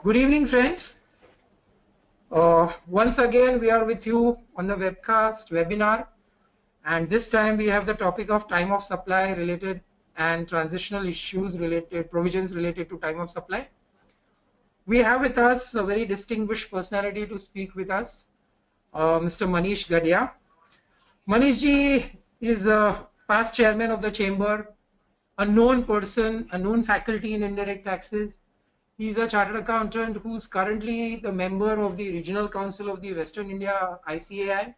Good evening, friends. Once again, we are with you on the webcast webinar, and this time we have the topic of time of supply related and transitional issues related, provisions related to time of supply. We have with us a very distinguished personality to speak with us, Mr. Manish Gadia. Manish ji is a past chairman of the chamber, a known person, a known faculty in indirect taxes. He's a chartered accountant who's currently the member of the Regional Council of the Western India ICAI.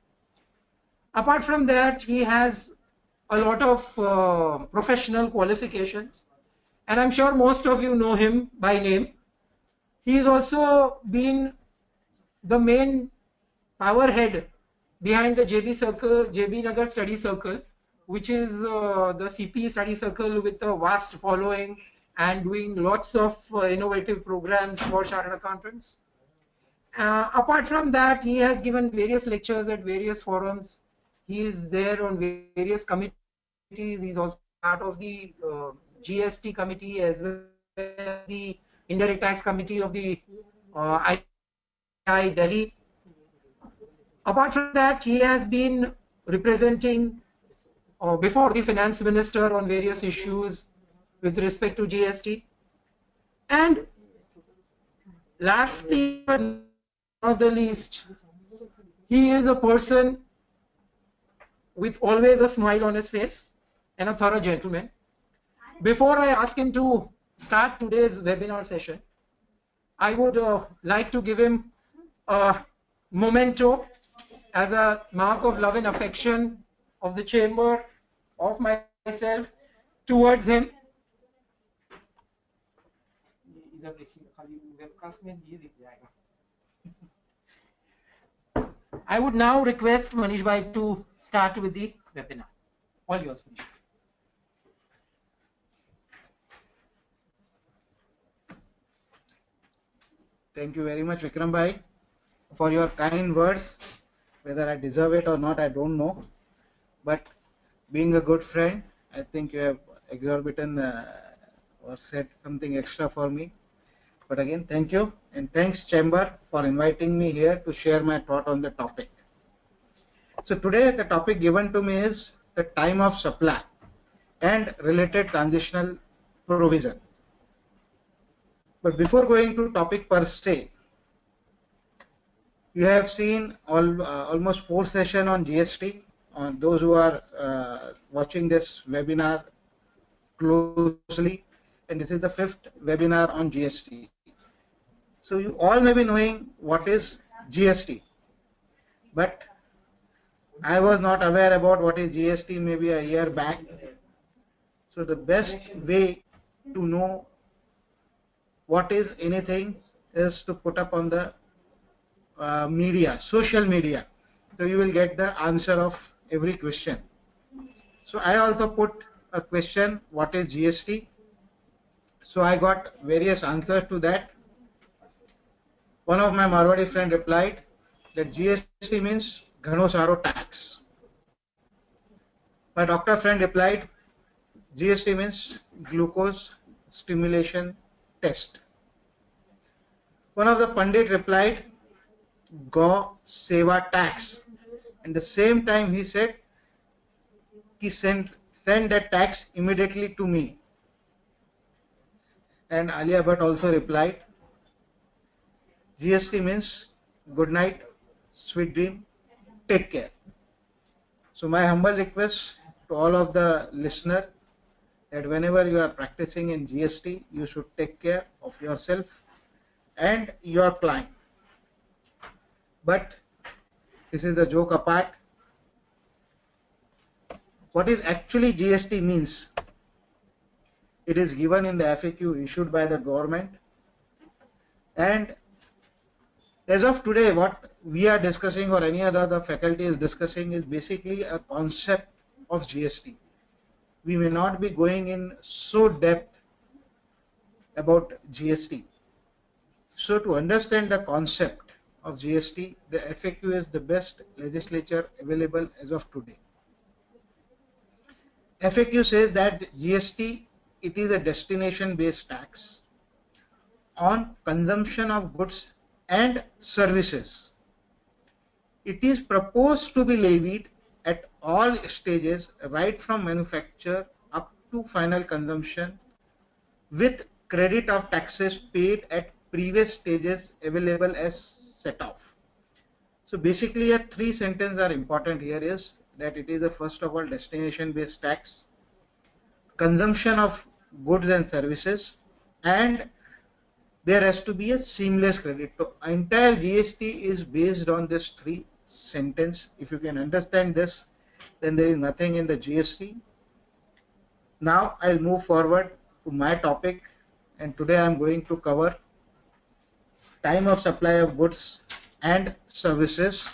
Apart from that, he has a lot of professional qualifications, and I'm sure most of you know him by name. He's also been the main power head behind the JB Nagar Study Circle, which is the CP study circle with a vast following and doing lots of innovative programs for chartered accountants. Apart from that, he has given various lectures at various forums. He is there on various committees. He's also part of the GST committee as well as the indirect tax committee of the IIT Delhi. Apart from that, he has been representing before the finance minister on various issues with respect to GST. And lastly, but not the least, he is a person with always a smile on his face and a thorough gentleman. Before I ask him to start today's webinar session, I would like to give him a memento as a mark of love and affection of the chamber, of myself, towards him. I would now request Manish Bhai to start with the webinar. All yours, Manish. Thank you very much, Vikram Bhai, for your kind words. Whether I deserve it or not, I don't know. But being a good friend, I think you have exorbitant or said something extra for me. But again, thank you. And thanks, Chamber, for inviting me here to share my thought on the topic. So today, the topic given to me is the time of supply and related transitional provision. But before going to topic per se, you have seen almost 4 sessions on GST. On those who are watching this webinar closely, and this is the 5th webinar on GST. So you all may be knowing what is GST, but I was not aware about what is GST maybe a year back. So the best way to know what is anything is to put up on the media, social media. So you will get the answer of every question. So I also put a question, what is GST? So I got various answers to that. One of my Marwadi friend replied that GST means Ghano Saro tax. My doctor friend replied GST means glucose stimulation test. One of the Pandit replied Go Seva tax. And the same time he said he send that tax immediately to me. And Alia Bhatt also replied GST means good night, sweet dream, take care. So my humble request to all of the listener that whenever you are practicing in GST, you should take care of yourself and your client. But this is the joke apart. What is actually GST means? It is given in the FAQ issued by the government, and as of today what we are discussing or any other faculty is discussing is basically a concept of GST. We may not be going in so depth about GST. So to understand the concept of GST, the FAQ is the best legislature available as of today. FAQ says that GST, it is a destination based tax on consumption of goods and services. It is proposed to be levied at all stages, right from manufacture up to final consumption, with credit of taxes paid at previous stages available as set off. So basically, a three sentence are important here is that it is the first of all destination based tax, consumption of goods and services, and there has to be a seamless credit. So entire GST is based on this three sentence. If you can understand this, then there is nothing in the GST. Now I'll move forward to my topic, and today I'm going to cover time of supply of goods and services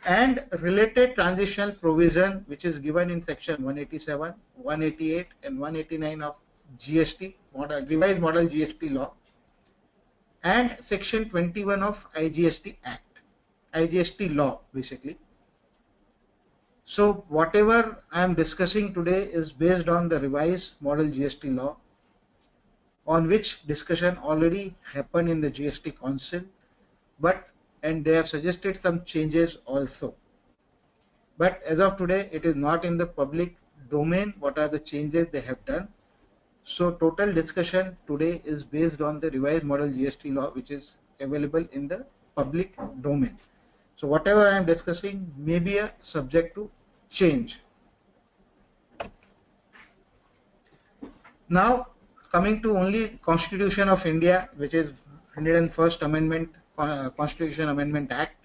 and related transitional provision which is given in section 187, 188 and 189 of GST model, revised model GST law, and section 21 of IGST Act, IGST law basically. So whatever I am discussing today is based on the revised model GST law, on which discussion already happened in the GST Council, and they have suggested some changes also. But as of today, it is not in the public domain what are the changes they have done. So total discussion today is based on the revised model GST law, which is available in the public domain. So whatever I am discussing may be a subject to change. Now coming to only Constitution of India, which is 101st Amendment, Constitution Amendment Act,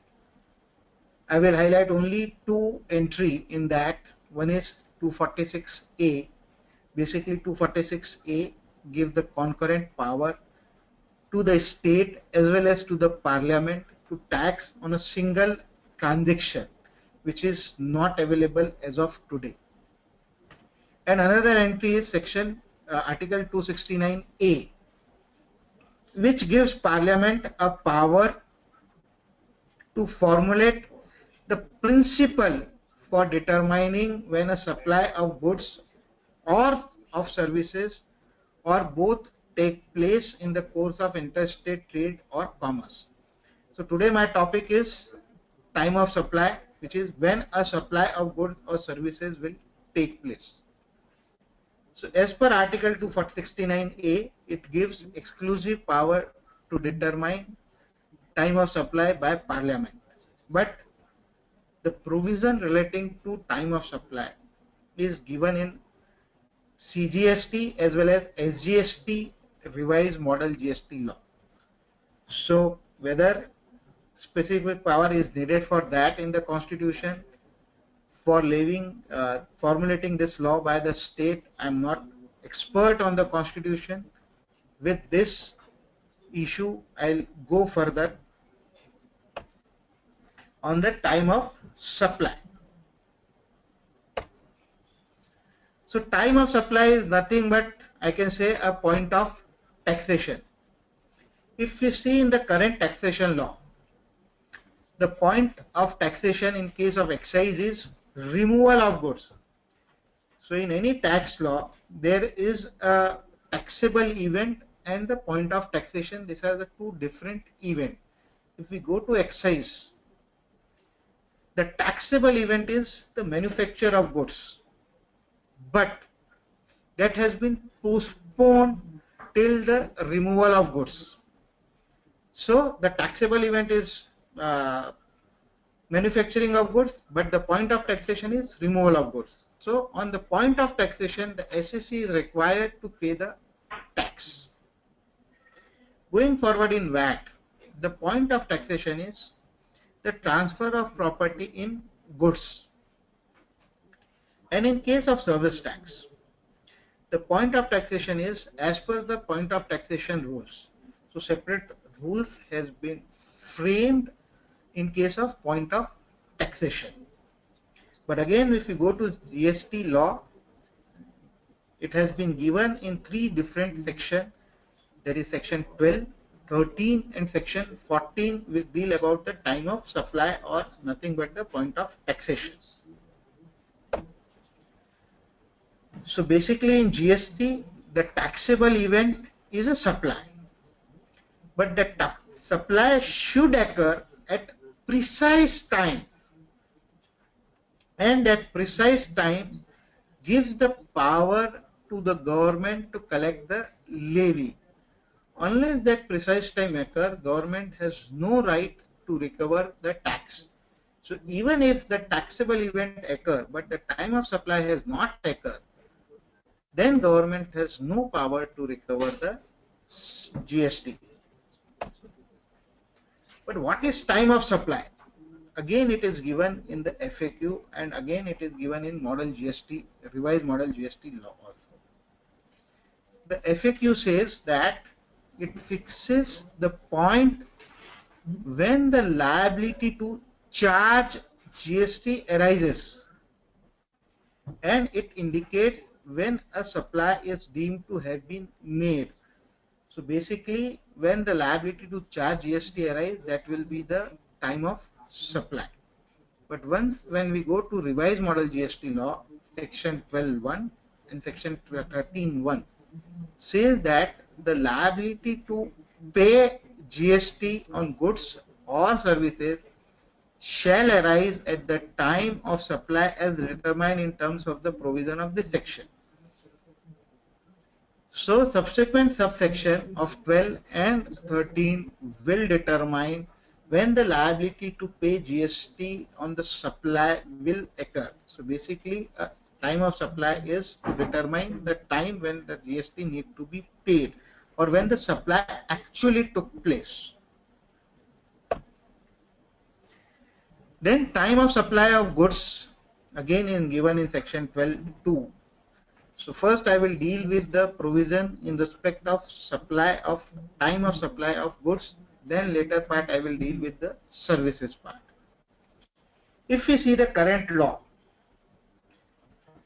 I will highlight only two entry in that. One is 246A. Basically 246A give the concurrent power to the state as well as to the parliament to tax on a single transaction, which is not available as of today. And another entry is section article 269A, which gives parliament a power to formulate the principle for determining when a supply of goods or of services or both take place in the course of interstate trade or commerce. So today my topic is time of supply, which is when a supply of goods or services will take place. So as per article 269A, it gives exclusive power to determine time of supply by parliament. But the provision relating to time of supply is given in CGST as well as SGST revised model GST law. So whether specific power is needed for that in the constitution for levying, formulating this law by the state, I am not expert on the constitution. With this issue, I'll go further on the time of supply. So time of supply is nothing but, I can say, a point of taxation. If we see in the current taxation law, the point of taxation in case of excise is removal of goods. So in any tax law, there is a taxable event and the point of taxation. These are the two different events. If we go to excise, the taxable event is the manufacture of goods, but that has been postponed till the removal of goods. So the taxable event is manufacturing of goods, but the point of taxation is removal of goods. So on the point of taxation, the SSC is required to pay the tax. Going forward in VAT, the point of taxation is the transfer of property in goods. And in case of service tax, the point of taxation is as per the point of taxation rules. So separate rules has been framed in case of point of taxation. But again, if you go to GST law, it has been given in three different sections, that is section 12, 13 and section 14, which deal about the time of supply or nothing but the point of taxation. So basically in GST, the taxable event is a supply. but the supply should occur at precise time, and that precise time gives the power to the government to collect the levy. Unless that precise time occur, government has no right to recover the tax. So even if the taxable event occur, but the time of supply has not occurred, then government has no power to recover the GST. But what is time of supply? Again, it is given in the FAQ, and again it is given in model GST, revised model GST law also. The FAQ says that it fixes the point when the liability to charge GST arises, and it indicates when a supply is deemed to have been made. So basically, when the liability to charge GST arises, that will be the time of supply. But when we go to revised model GST law, section 12.1 and section 13.1 says that the liability to pay GST on goods or services shall arise at the time of supply as determined in terms of the provision of this section. So subsequent subsection of 12 and 13 will determine when the liability to pay GST on the supply will occur. So basically, time of supply is to determine the time when the GST need to be paid, or when the supply actually took place. Then time of supply of goods again is given in section 12.2. So first I will deal with the provision in respect of supply of time of supply of goods, then later part I will deal with the services part. If we see the current law,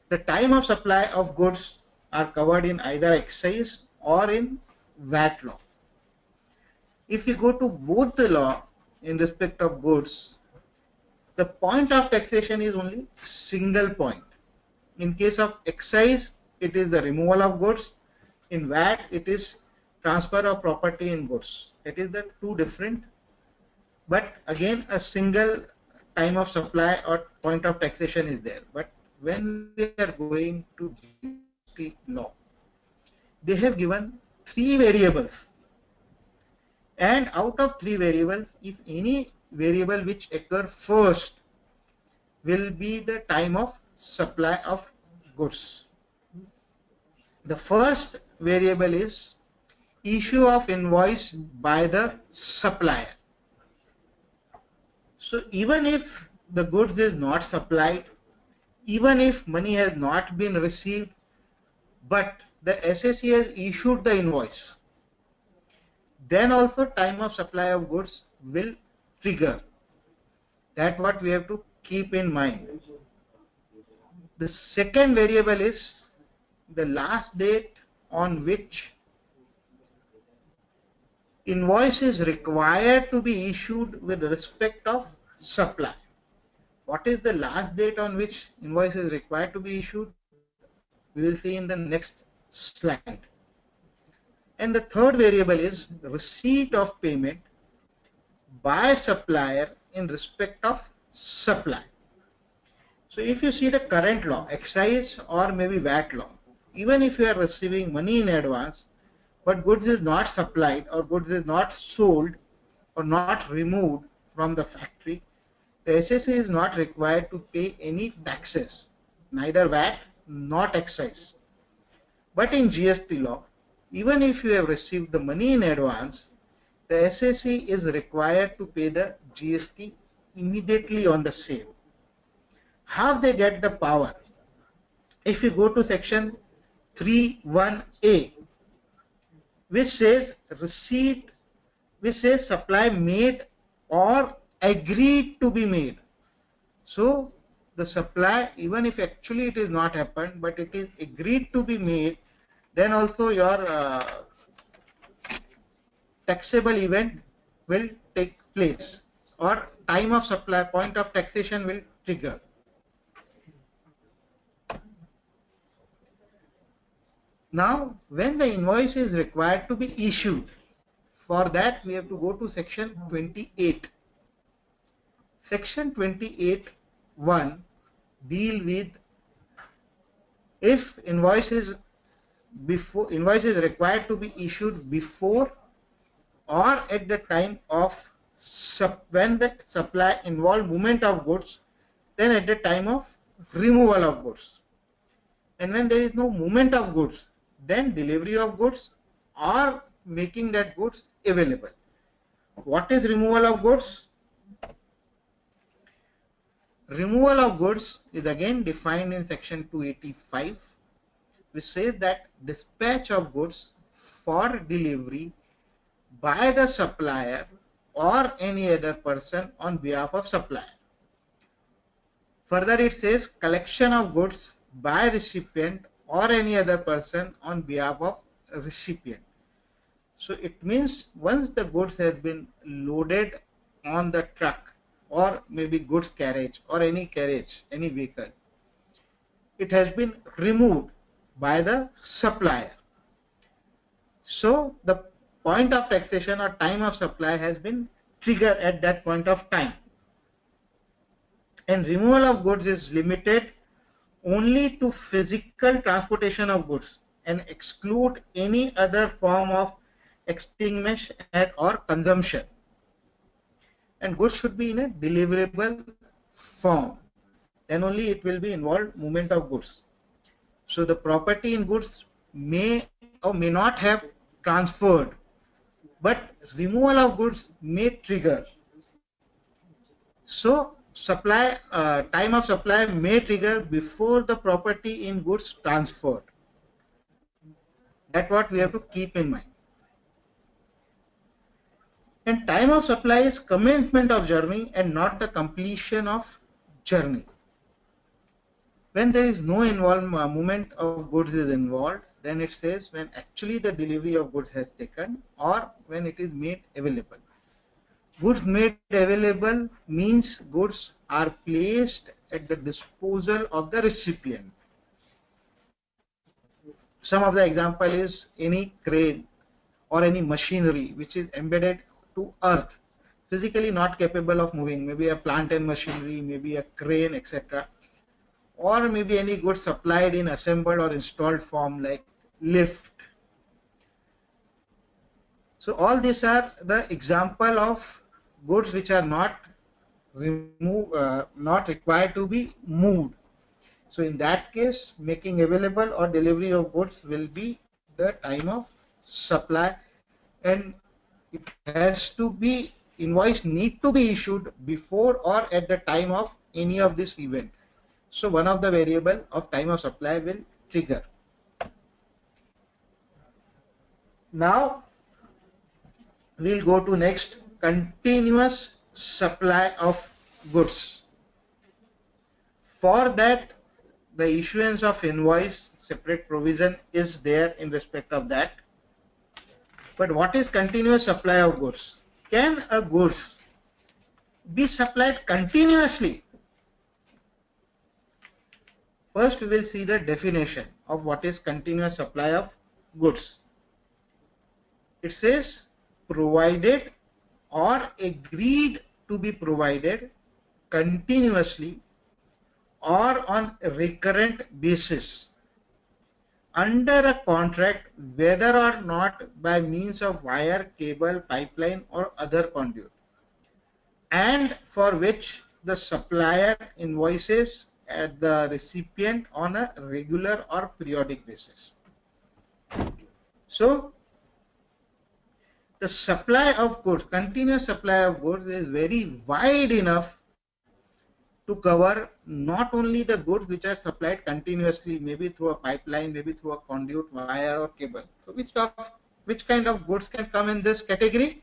the time of supply of goods are covered in either excise or in VAT law. If we go to both the law in respect of goods, the point of taxation is only single point. In case of excise, it is the removal of goods. In VAT, it is transfer of property in goods. That is the two different, but again a single time of supply or point of taxation is there. But when we are going to GST law, they have given three variables, and out of three variables, if any variable which occur first will be the time of supply of goods. The first variable is issue of invoice by the supplier. So even if the goods is not supplied, even if money has not been received, but the SSC has issued the invoice, then also time of supply of goods will trigger. That's what we have to keep in mind. The second variable is the last date on which invoice is required to be issued with respect of supply. What is the last date on which invoice is required to be issued? We will see in the next slide. And the third variable is receipt of payment by supplier in respect of supply. So if you see the current law, excise or maybe VAT law, even if you are receiving money in advance, but goods is not supplied or goods is not sold or not removed from the factory, the SSC is not required to pay any taxes, neither VAT nor excise. But in GST law, even if you have received the money in advance, the SSC is required to pay the GST immediately on the same. How they get the power? If you go to section 3.1a, which says receipt, which says supply made or agreed to be made. So the supply, even if actually it is not happened, but it is agreed to be made, then also your taxable event will take place, or time of supply, point of taxation will trigger. Now, when the invoice is required to be issued, For that, we have to go to section 28. Section 28(1) deal with if invoice is required to be issued before or at the time of when the supply involve movement of goods, then at the time of removal of goods. And when there is no movement of goods, then delivery of goods or making that goods available. What is removal of goods? Removal of goods is again defined in section 285, which says that dispatch of goods for delivery by the supplier or any other person on behalf of supplier. Further, it says collection of goods by recipient or any other person on behalf of recipient. So it means once the goods has been loaded on the truck or maybe goods carriage or any vehicle, it has been removed by the supplier. So the point of taxation or time of supply has been triggered at that point of time. And removal of goods is limited only to physical transportation of goods and exclude any other form of extinguishment or consumption. And goods should be in a deliverable form. Then only it will be involved movement of goods. So the property in goods may or may not have transferred, but removal of goods may trigger. So time of supply may trigger before the property in goods transferred. That's what we have to keep in mind. And time of supply is commencement of journey and not the completion of journey. When there is no movement of goods is involved, then it says when actually the delivery of goods has taken or when it is made available. Goods made available means goods are placed at the disposal of the recipient. Some of the example is any crane or any machinery which is embedded to earth, physically not capable of moving, maybe a plant and machinery, maybe a crane, etc. Or maybe any goods supplied in assembled or installed form like lift. So all these are the example of goods which are not required to be moved. So in that case, making available or delivery of goods will be the time of supply, and it has to be invoice need to be issued before or at the time of any of this event. So one of the variable of time of supply will trigger. Now we'll go to next, continuous supply of goods. For that, the issuance of invoice, separate provision is there in respect of that. But what is continuous supply of goods? Can a goods be supplied continuously? First, we will see the definition of what is continuous supply of goods. It says provided or agreed to be provided continuously or on a recurrent basis under a contract, whether or not by means of wire, cable, pipeline or other conduit, and for which the supplier invoices at the recipient on a regular or periodic basis. So the supply of goods, continuous supply of goods, is very wide enough to cover not only the goods which are supplied continuously, maybe through a pipeline, maybe through a conduit, wire or cable. So which kind of goods can come in this category?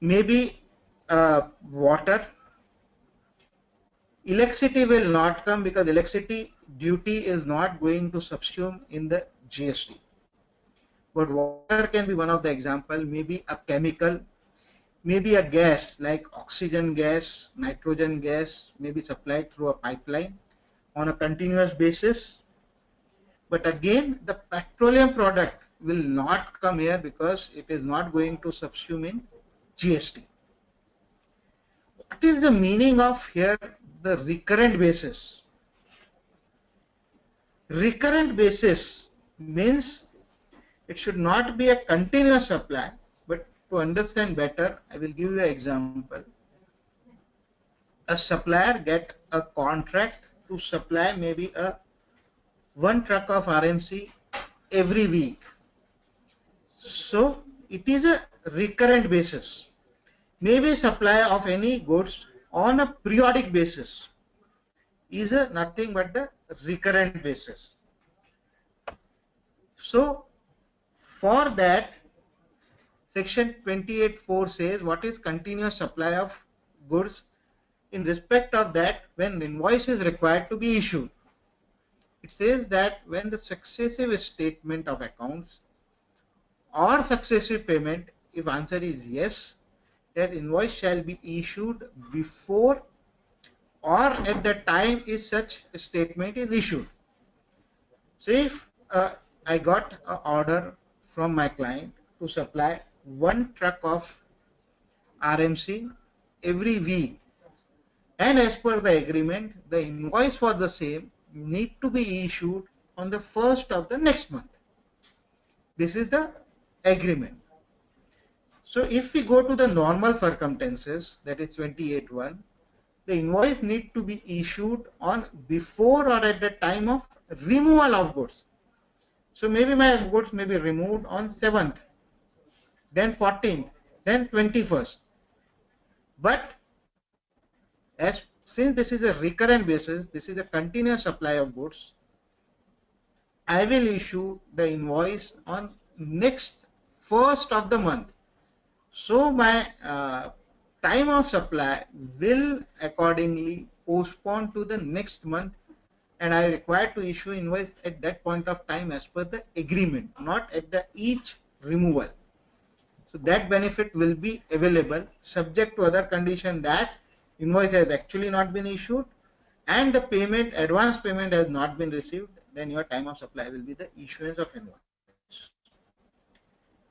Maybe water. Electricity will not come because electricity duty is not going to subsume in the GST. But water can be one of the example, maybe a chemical, maybe a gas like oxygen gas, nitrogen gas may be supplied through a pipeline on a continuous basis. But again, the petroleum product will not come here because it is not going to subsume in GST. What is the meaning of here the recurrent basis? Recurrent basis means it should not be a continuous supply, but to understand better, I will give you an example. A supplier get a contract to supply maybe one truck of RMC every week. So it is a recurrent basis. Maybe supply of any goods on a periodic basis is nothing but the recurrent basis. So for that, section 28(4) says what is continuous supply of goods. In respect of that, when invoice is required to be issued, it says that when the successive statement of accounts or successive payment, if answer is yes, that invoice shall be issued before or at the time is such statement is issued. So if I got an order from my client to supply one truck of RMC every week, and as per the agreement, the invoice for the same need to be issued on the first of the next month. This is the agreement. So if we go to the normal circumstances, that is 28(1), the invoice need to be issued on before or at the time of removal of goods. So maybe my goods may be removed on 7th, then 14th, then 21st. But since this is a recurrent basis, this is a continuous supply of goods, I will issue the invoice on next first of the month. So my time of supply will accordingly postpone to the next month, and I require to issue invoice at that point of time as per the agreement, not at the each removal. So that benefit will be available subject to other condition that invoice has actually not been issued and the payment, advance payment has not been received. Then your time of supply will be the issuance of invoice.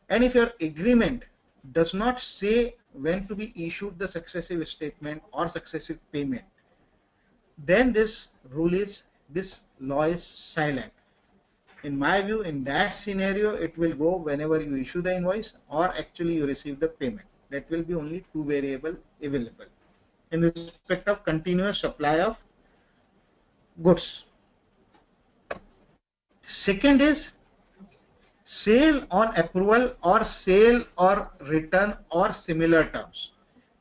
And if your agreement does not say when to be issued the successive statement or successive payment, then this law is silent. In my view, in that scenario, it will go whenever you issue the invoice or actually you receive the payment. That will be only two variables available in respect of continuous supply of goods. Second is sale on approval or sale or return or similar terms.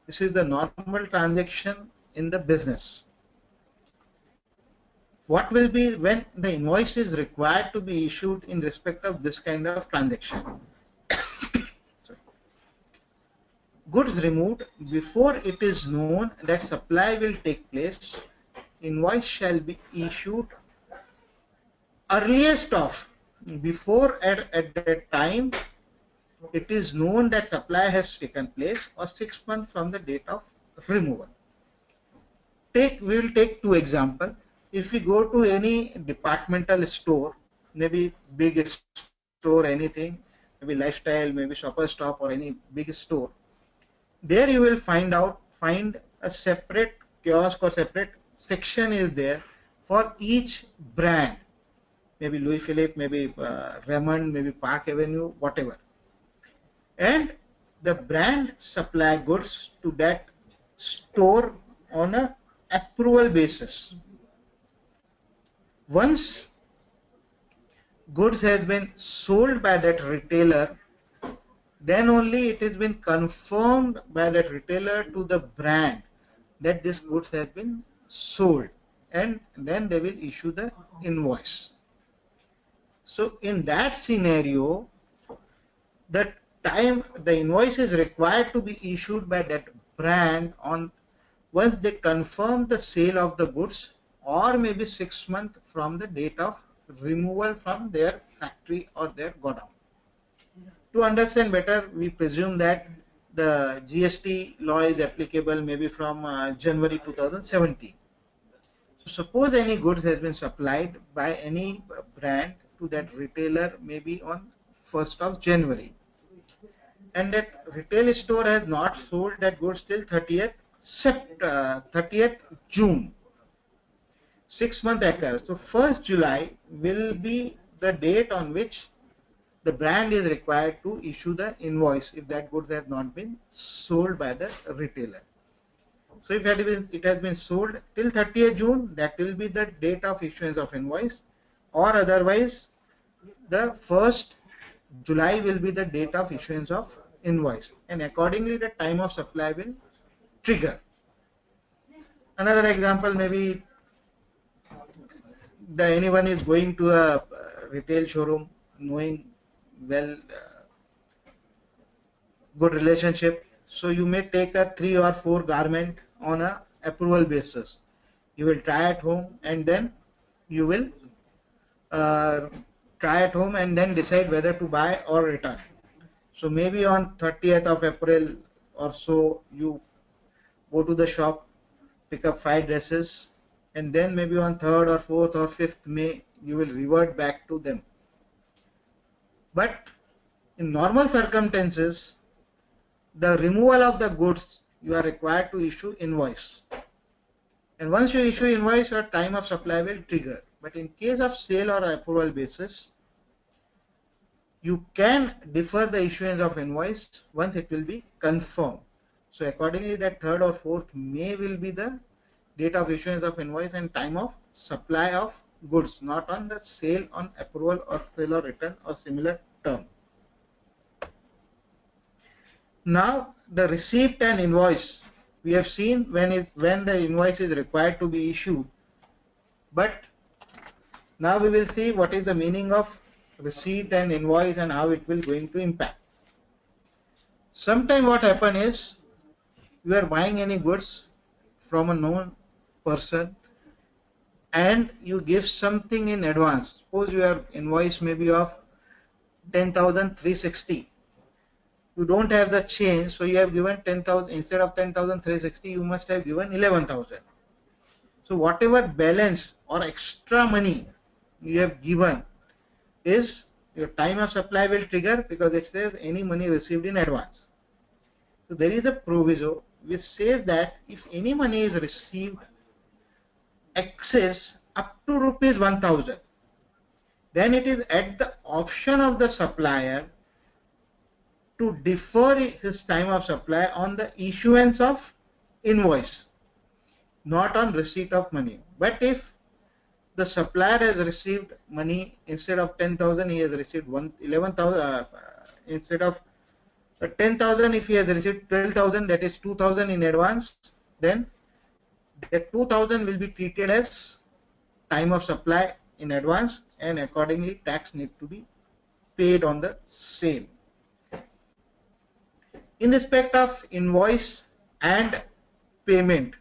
This is the normal transaction in the business. What will be when the invoice is required to be issued in respect of this kind of transaction? Goods removed before it is known that supply will take place, invoice shall be issued earliest of before at that time it is known that supply has taken place or 6 months from the date of removal. We will take two examples. If we go to any departmental store, maybe big store, anything, maybe Lifestyle, maybe Shoppers Stop or any big store, there you will find a separate kiosk or separate section is there for each brand, maybe Louis Philippe, maybe Raymond, maybe Park Avenue, whatever, and the brand supply goods to that store on a approval basis. Once goods has been sold by that retailer, then only it has been confirmed by that retailer to the brand that this goods has been sold, and then they will issue the invoice. So in that scenario, the time the invoice is required to be issued by that brand on once they confirm the sale of the goods or maybe 6 months from the date of removal from their factory or their godown. To understand better, we presume that the GST law is applicable maybe from January 2017. So suppose any goods has been supplied by any brand to that retailer maybe on 1st of January. And that retail store has not sold that goods till 30th June. 6 month occurs. So 1st July will be the date on which the brand is required to issue the invoice if that goods has not been sold by the retailer. So if it has been sold till 30th June, that will be the date of issuance of invoice, or otherwise the 1st July will be the date of issuance of invoice, and accordingly the time of supply will trigger. Another example, maybe anyone is going to a retail showroom knowing well good relationship, so you may take a 3 or 4 garment on a approval basis. You will try at home, and then you will try at home and then decide whether to buy or return. So maybe on 30th of April or so, you go to the shop, pick up 5 dresses, and then maybe on 3rd or 4th or 5th May, you will revert back to them. But in normal circumstances, the removal of the goods, you are required to issue invoice. And once you issue invoice, your time of supply will trigger. But in case of sale or approval basis, you can defer the issuance of invoice once it will be confirmed. So accordingly, that 3rd or 4th May will be the date of issuance of invoice and time of supply of goods, not on the sale on approval or sale or return or similar term. Now the receipt and invoice, we have seen when the invoice is required to be issued, but now we will see what is the meaning of receipt and invoice and how it will going to impact. Sometimes what happen is, you are buying any goods from a known person and you give something in advance. Suppose your invoice may be of 10,360. You don't have the change, so you have given 10,000 instead of 10,360. You must have given 11,000. So whatever balance or extra money you have given is your time of supply will trigger, because it says any money received in advance. So there is a proviso which says that if any money is received excess up to rupees 1,000, then it is at the option of the supplier to defer his time of supply on the issuance of invoice, not on receipt of money. But if the supplier has received money, instead of 10,000 he has received 11,000, instead of 10,000 if he has received 12,000, that is 2,000 in advance, then that 2,000 will be treated as time of supply in advance, and accordingly tax need to be paid on the same. In respect of invoice and payment,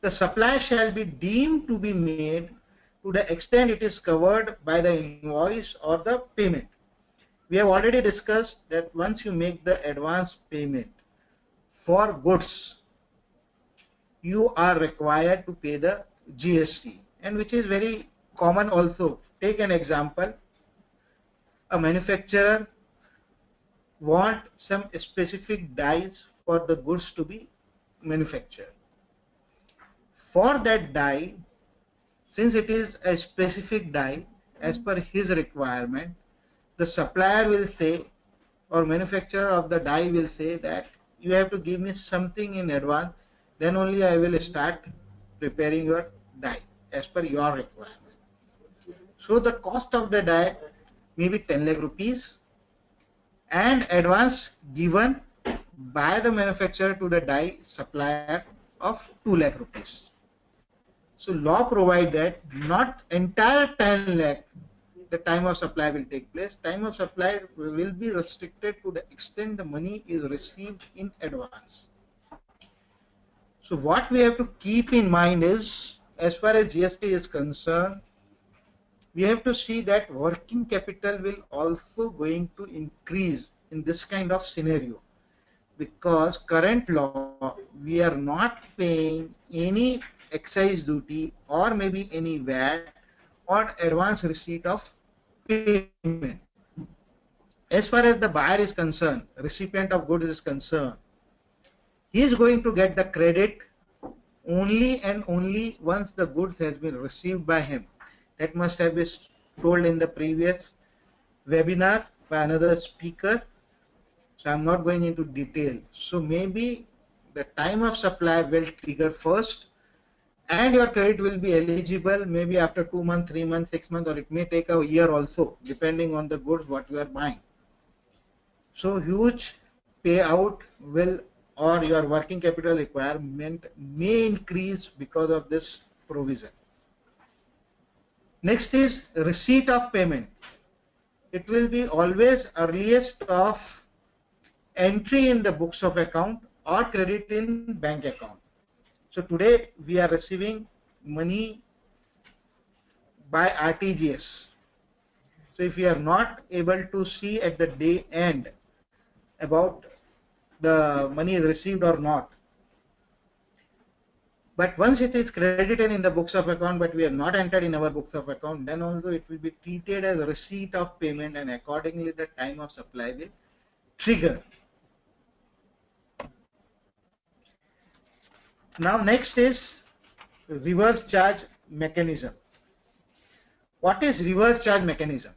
the supply shall be deemed to be made to the extent it is covered by the invoice or the payment. We have already discussed that once you make the advance payment for goods, you are required to pay the GST, and which is very common also. Take an example. A manufacturer want some specific dies for the goods to be manufactured. For that die, since it is a specific die as per his requirement, the supplier will say, or manufacturer of the die will say, that you have to give me something in advance, then only I will start preparing your die as per your requirement. So the cost of the die may be 10 lakh rupees and advance given by the manufacturer to the die supplier of 2 lakh rupees. So law provides that not entire 10 lakh the time of supply will take place. Time of supply will be restricted to the extent the money is received in advance. So what we have to keep in mind is, as far as GST is concerned, we have to see that working capital will also going to increase in this kind of scenario, because current law, we are not paying any excise duty or maybe any VAT on advance receipt of payment. As far as the buyer is concerned, recipient of goods is concerned, he is going to get the credit only and only once the goods has been received by him. That must have been told in the previous webinar by another speaker. So I'm not going into detail. So maybe the time of supply will trigger first, and your credit will be eligible maybe after 2 months, 3 months, 6 months, or it may take a year also, depending on the goods what you are buying. So huge payout will, or your working capital requirement may increase because of this provision. Next is receipt of payment. It will be always earliest of entry in the books of account or credit in bank account. So today we are receiving money by RTGS. So if we are not able to see at the day end about the money is received or not, but once it is credited in the books of account but we have not entered in our books of account, then also it will be treated as a receipt of payment, and accordingly the time of supply will trigger. Now next is reverse charge mechanism. What is reverse charge mechanism?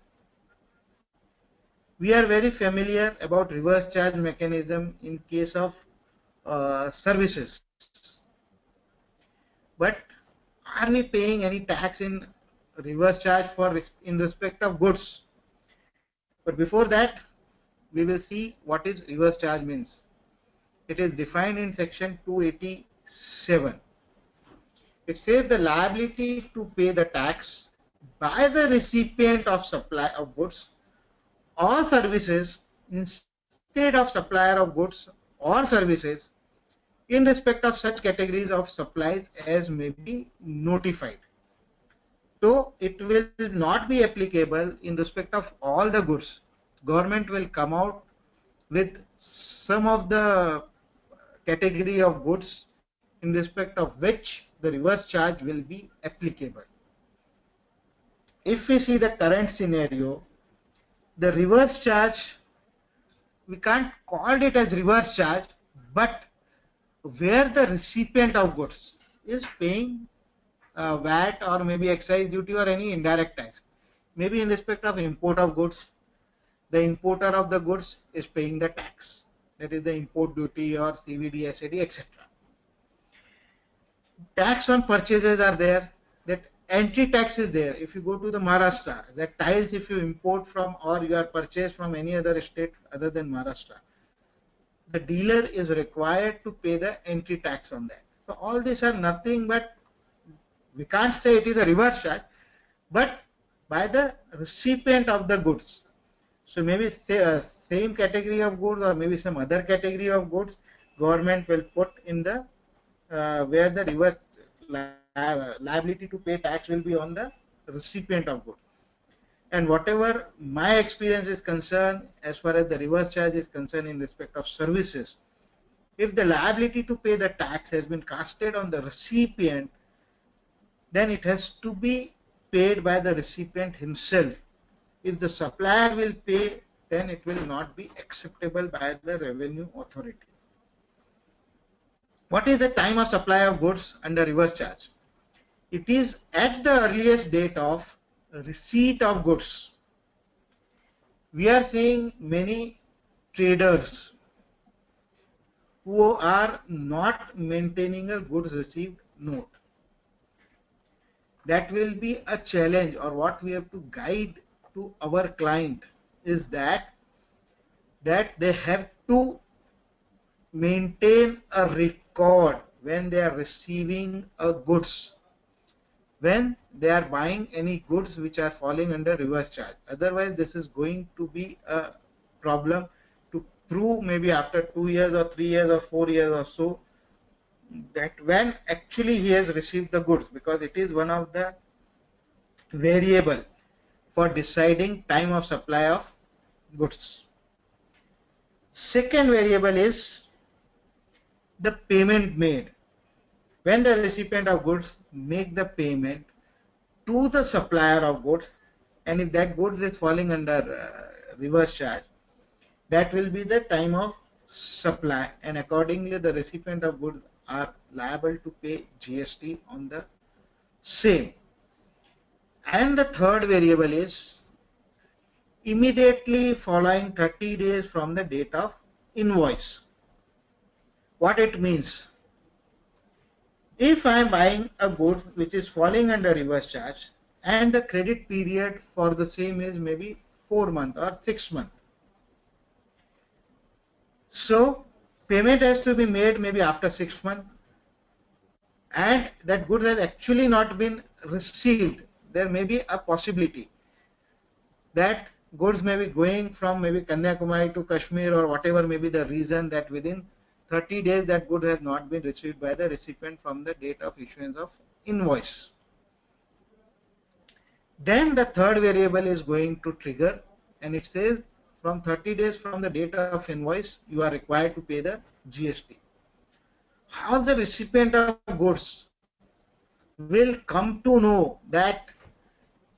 We are very familiar about reverse charge mechanism in case of services. But are we paying any tax in reverse charge for in respect of goods? But before that, we will see what is reverse charge means. It is defined in section 287. It says the liability to pay the tax by the recipient of supply of goods or services instead of supplier of goods or services in respect of such categories of supplies as may be notified. So it will not be applicable in respect of all the goods. Government will come out with some of the category of goods in respect of which the reverse charge will be applicable. If we see the current scenario, the reverse charge, we can't call it as reverse charge, but where the recipient of goods is paying VAT or maybe excise duty or any indirect tax. Maybe in respect of import of goods, the importer of the goods is paying the tax. That is the import duty or CVD, SAD, etc. Tax on purchases are there. That entry tax is there. If you go to the Maharashtra, that tiles if you import from or you are purchased from any other state other than Maharashtra, the dealer is required to pay the entry tax on that. So all these are nothing but, we can't say it is a reverse charge, but by the recipient of the goods. So maybe same category of goods or maybe some other category of goods, government will put in the where the reverse liability to pay tax will be on the recipient of goods. And whatever my experience is concerned, as far as the reverse charge is concerned in respect of services, if the liability to pay the tax has been casted on the recipient, then it has to be paid by the recipient himself. If the supplier will pay, then it will not be acceptable by the revenue authority. What is the time of supply of goods under reverse charge? It is at the earliest date of receipt of goods. We are seeing many traders who are not maintaining a goods received note. That will be a challenge, or what we have to guide to our client is that they have to maintain a record when they are receiving a goods, when they are buying any goods which are falling under reverse charge. Otherwise this is going to be a problem to prove maybe after 2 years or 3 years or 4 years or so that when actually he has received the goods, because it is one of the variable for deciding time of supply of goods. Second variable is the payment made. When the recipient of goods make the payment to the supplier of goods, and if that goods is falling under reverse charge, that will be the time of supply, and accordingly the recipient of goods are liable to pay GST on the same. And the third variable is immediately following 30 days from the date of invoice. What it means? If I am buying a good which is falling under reverse charge and the credit period for the same is maybe 4 months or 6 months, so payment has to be made maybe after 6 months, and that good has actually not been received, there may be a possibility that goods may be going from maybe Kanyakumari to Kashmir or whatever may be the reason, that within 30 days that good has not been received by the recipient from the date of issuance of invoice. Then the third variable is going to trigger, and it says from 30 days from the date of invoice you are required to pay the GST. How the recipient of goods will come to know that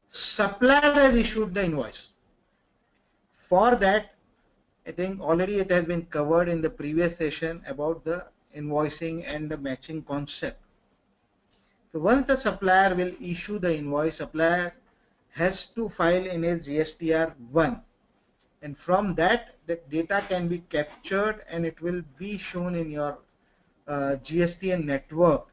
supplier has issued the invoice? For that, I think already it has been covered in the previous session about the invoicing and the matching concept. So once the supplier will issue the invoice, supplier has to file in his GSTR 1, and from that the data can be captured and it will be shown in your GSTN network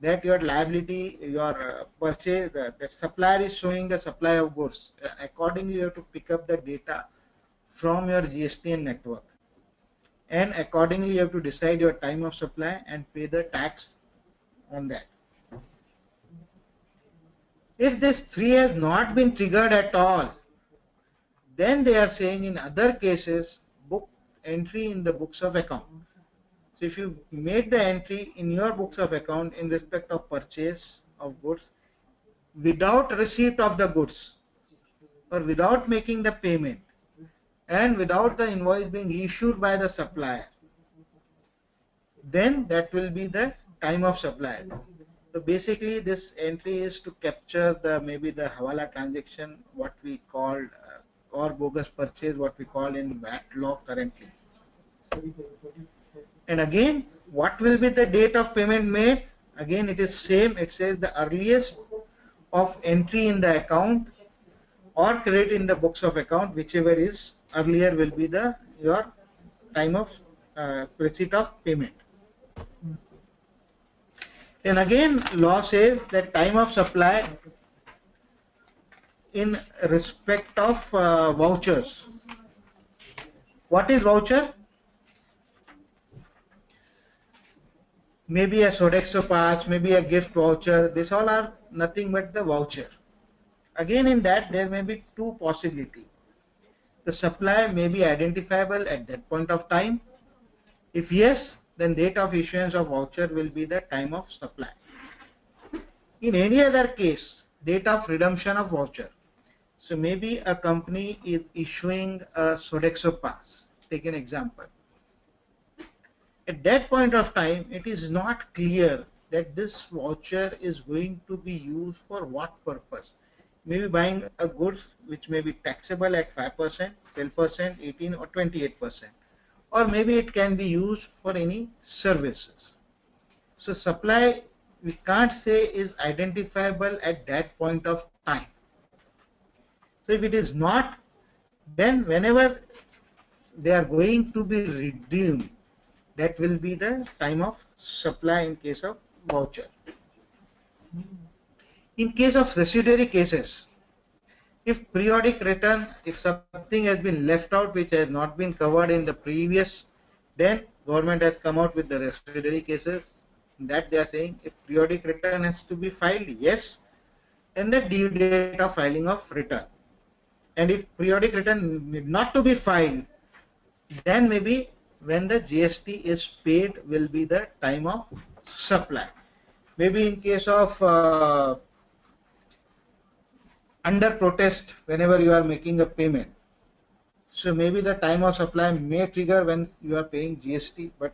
that your liability, your purchase, that supplier is showing the supply of goods. Accordingly, you have to pick up the data from your GSTN network, and accordingly you have to decide your time of supply and pay the tax on that. If this 3 has not been triggered at all, then they are saying in other cases book entry in the books of account. So if you made the entry in your books of account in respect of purchase of goods without receipt of the goods or without making the payment and without the invoice being issued by the supplier, then that will be the time of supply. So basically this entry is to capture the maybe the Hawala transaction, what we call or bogus purchase, what we call in VAT law currently. And again, what will be the date of payment made? Again, it is same. It says the earliest of entry in the account or credit in the books of account, whichever is earlier will be the your time of receipt of payment. Then again, law says that time of supply in respect of vouchers. What is voucher? Maybe a Sodexo pass, maybe a gift voucher. These all are nothing but the voucher. Again, in that there may be two possibilities. The supply may be identifiable at that point of time. If yes, then date of issuance of voucher will be the time of supply. In any other case, date of redemption of voucher. So maybe a company is issuing a Sodexo pass. Take an example. At that point of time, it is not clear that this voucher is going to be used for what purpose. Maybe buying a goods which may be taxable at 5%, 12%, 18 or 28%. Or maybe it can be used for any services. So supply, we can't say is identifiable at that point of time. So if it is not, then whenever they are going to be redeemed, that will be the time of supply in case of voucher. In case of residuary cases, if periodic return, if something has been left out which has not been covered in the previous, then government has come out with the residuary cases that they are saying if periodic return has to be filed, yes, and the due date of filing of return. And if periodic return need not to be filed, then maybe when the GST is paid will be the time of supply. Maybe in case of under protest, whenever you are making a payment, so maybe the time of supply may trigger when you are paying GST, but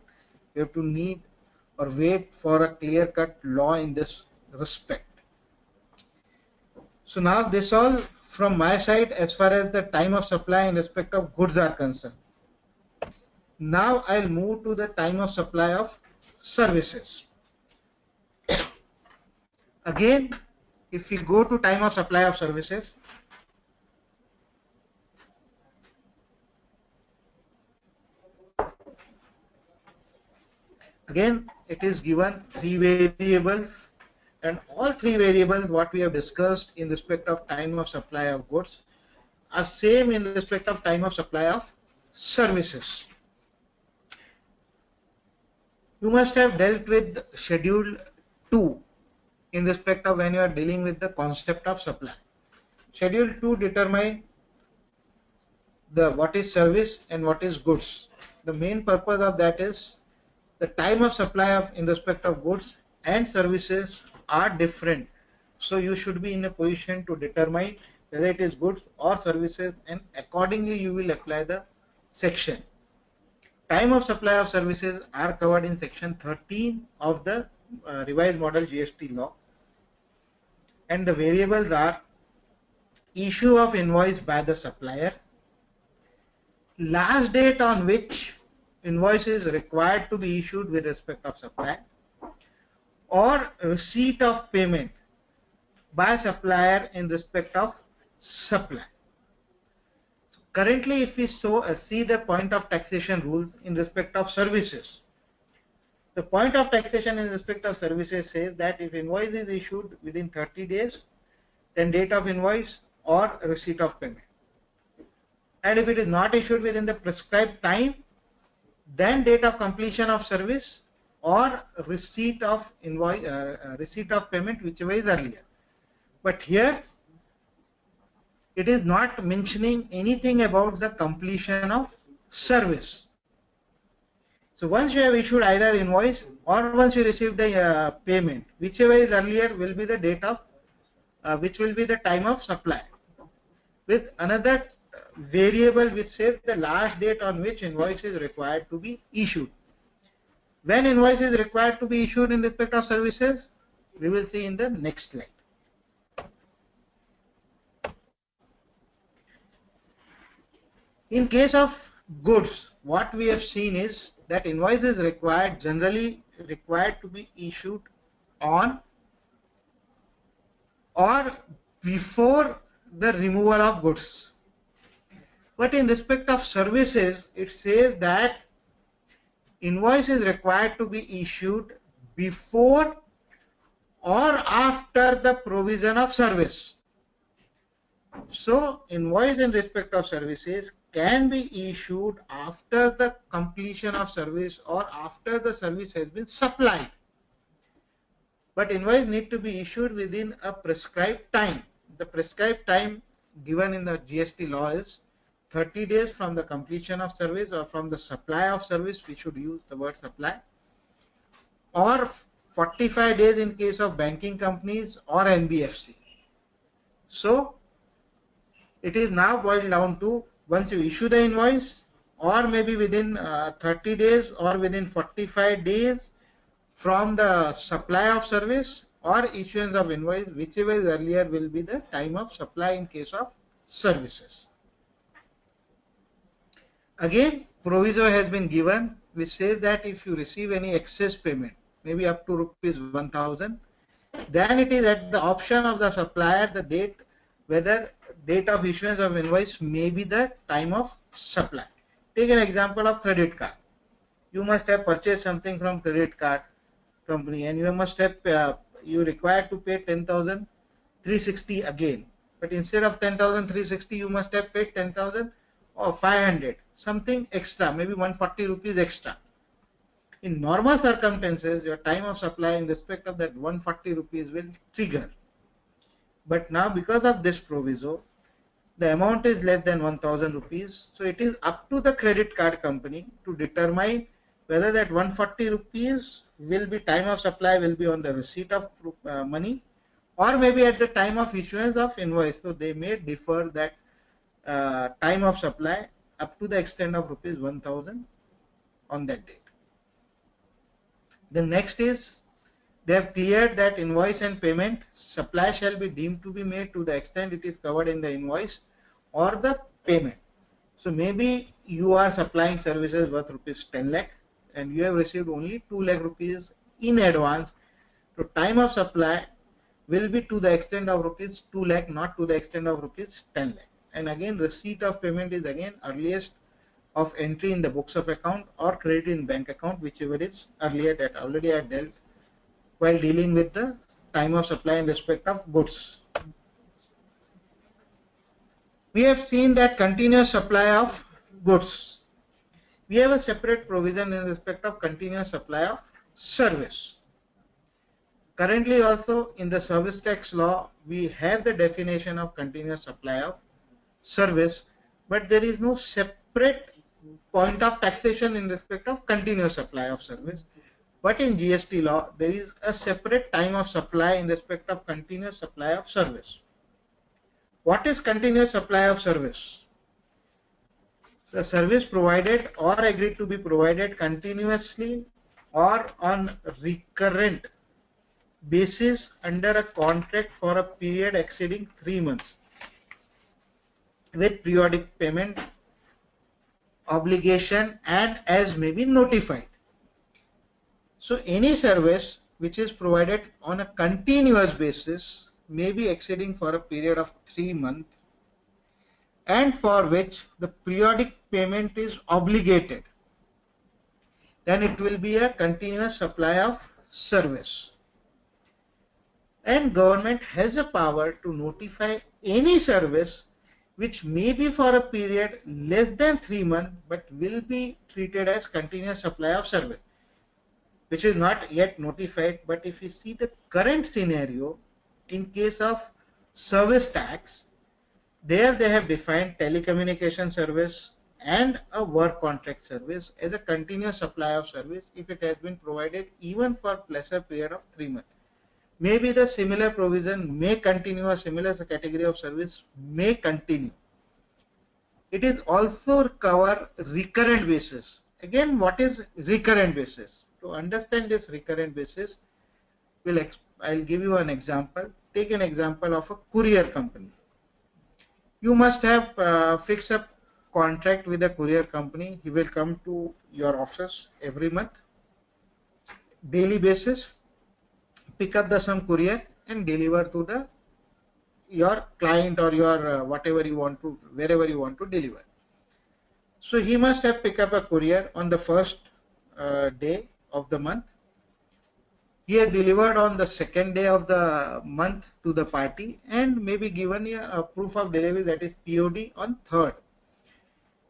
you have to need or wait for a clear-cut law in this respect. So now this all from my side as far as the time of supply in respect of goods are concerned. Now I'll move to the time of supply of services. Again, if we go to time of supply of services, again it is given three variables, and all three variables what we have discussed in respect of time of supply of goods are same in respect of time of supply of services. You must have dealt with schedule 2 in respect of when you are dealing with the concept of supply. Schedule 2 determine the what is service and what is goods. The main purpose of that is the time of supply of in respect of goods and services are different. So you should be in a position to determine whether it is goods or services, and accordingly you will apply the section. Time of supply of services are covered in section 13 of the revised model GST law, and the variables are issue of invoice by the supplier, last date on which invoice is required to be issued with respect of supply, or receipt of payment by supplier in respect of supply. So currently, if we see the point of taxation rules in respect of services, the point of taxation in respect of services says that if invoice is issued within 30 days, then date of invoice or receipt of payment. And if it is not issued within the prescribed time, then date of completion of service or receipt of invoice, receipt of payment, whichever is earlier. But here it is not mentioning anything about the completion of service. So once you have issued either invoice or once you receive the payment, whichever is earlier will be the date of which will be the time of supply, with another variable which says the last date on which invoice is required to be issued. When invoice is required to be issued in respect of services, we will see in the next slide. In case of goods, what we have seen is that invoice is generally required to be issued on or before the removal of goods. But in respect of services, it says that invoice is required to be issued before or after the provision of service. So invoice in respect of services can be issued after the completion of service or after the service has been supplied. But invoice need to be issued within a prescribed time. The prescribed time given in the GST law is 30 days from the completion of service or from the supply of service. We should use the word supply, or 45 days in case of banking companies or NBFC. So it is now boiled down to once you issue the invoice, or maybe within 30 days or within 45 days from the supply of service or issuance of invoice, whichever is earlier will be the time of supply in case of services. Again, proviso has been given which says that if you receive any excess payment, maybe up to rupees 1000, then it is at the option of the supplier the date, whether date of issuance of invoice may be the time of supply. Take an example of credit card. You must have purchased something from credit card company and you must have you required to pay 10,360 again, but instead of 10,360 you must have paid 10,000 or 500, something extra, maybe 140 rupees extra. In normal circumstances, your time of supply in respect of that 140 rupees will trigger. But now because of this proviso, the amount is less than 1000 rupees. So it is up to the credit card company to determine whether that 140 rupees will be time of supply will be on the receipt of money or maybe at the time of issuance of invoice. So they may defer that time of supply up to the extent of rupees 1000 on that date. The next is They have cleared that invoice and payment supply shall be deemed to be made to the extent it is covered in the invoice or the payment. So maybe you are supplying services worth rupees 10 lakh and you have received only 2 lakh rupees in advance. So time of supply will be to the extent of rupees 2 lakh, not to the extent of rupees 10 lakh. And again, receipt of payment is again earliest of entry in the books of account or credit in bank account, whichever is earlier, that already I dealt while dealing with the time of supply in respect of goods. We have seen that continuous supply of goods. We have a separate provision in respect of continuous supply of service. Currently also in the service tax law, we have the definition of continuous supply of service, but there is no separate point of taxation in respect of continuous supply of service. But in GST law, there is a separate time of supply in respect of continuous supply of service. What is continuous supply of service? The service provided or agreed to be provided continuously or on recurrent basis under a contract for a period exceeding 3 months with periodic payment obligation and as may be notified. So any service which is provided on a continuous basis may be exceeding for a period of 3 months and for which the periodic payment is obligated, then it will be a continuous supply of service. And government has a power to notify any service which may be for a period less than 3 months but will be treated as continuous supply of service, which is not yet notified. But if you see the current scenario, in case of service tax, there they have defined telecommunication service and a work contract service as a continuous supply of service if it has been provided even for lesser period of 3 months. Maybe the similar provision may continue, a similar category of service may continue. It is also cover recurrent basis. Again, what is recurrent basis? To understand this recurrent basis, I'll give you an example. Take an example of a courier company. You must have fixed up contract with a courier company. He will come to your office every month, daily basis, pick up some courier and deliver to your client or your whatever you want to, wherever you want to deliver. So he must have picked up a courier on the first day of the month. He had delivered on the second day of the month to the party and maybe given a proof of delivery, that is POD, on third.